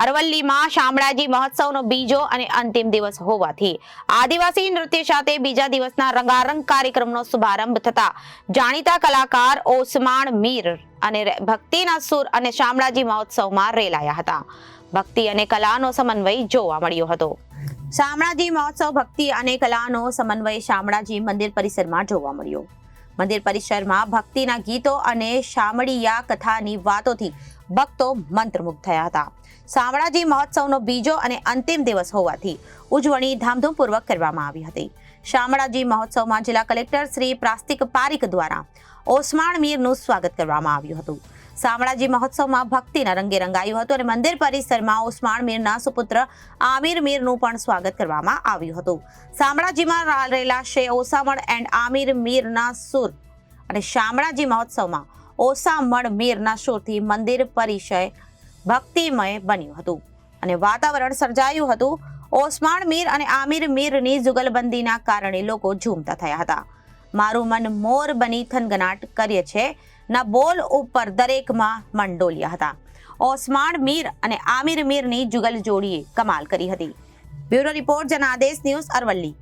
અરવલ્લીમાં શામળાજી મહોત્સવનો બીજો અને અંતિમ દિવસ હોવાથી આદિવાસી નૃત્ય સાથે બીજા દિવસના રંગારંગ કાર્યક્રમનો શુભારંભ થતા જાણીતા કલાકાર ઓસમાણ મીર અને ભક્તિના સુર અને શામળાજી મહોત્સવમાં રેલાયા હતા. ભક્તિ અને કલાનો સમન્વય જોવા મળ્યો હતો. શામળાજી મહોત્સવ ભક્તિ અને કલાનો સમન્વય શામળાજી મંદિર પરિસરમાં જોવા મળ્યો. મંદિર પરિસરમાં ભક્તિના ગીતો અને શામળિયા કથાની વાતોથી ભક્તો મંત્રમુગ્ધ થયા હતા. શામળાજી મહોત્સવનો બીજો અને અંતિમ દિવસ હોવાથી ઉજવણી ધામધૂમપૂર્વક કરવામાં આવી હતી. શામળાજી મહોત્સવમાં જિલ્લા કલેક્ટર શ્રી પ્રાસ્તિક પારીક દ્વારા ઓસમાણ મીરનું સ્વાગત કરવામાં આવ્યું હતું. શામળાજી મહોત્સવમાં ભક્તિના રંગે રંગાયું હતું અને મંદિર પરિસરમાં ઓસમાણ મીરના સુપુત્ર આમિર મીરનું પણ સ્વાગત કરવામાં આવ્યું હતું. શામળાજીમાં રહેલા ઓસામણ એન્ડ આમિર મીરના સુર અને શામળાજી મહોત્સવમાં ઓસામણ મીરના સુરથી મંદિર પરિસર ભક્તિમય બન્યું હતું અને વાતાવરણ સર્જાયું હતું. ઓસમાણ મીર અને આમિર મીરની જુગલબંધીના કારણે લોકો ઝૂમતા થયા હતા. મારું મન મોર બની થનગનાટ કરે છે ના બોલ ઉપર દરેકમાં મંડોલિયા હતા. ઓસમાણ મીર અને આમિર મીરની જુગલ જોડીએ કમાલ કરી હતી. Bureau report Janadesh news Aravalli.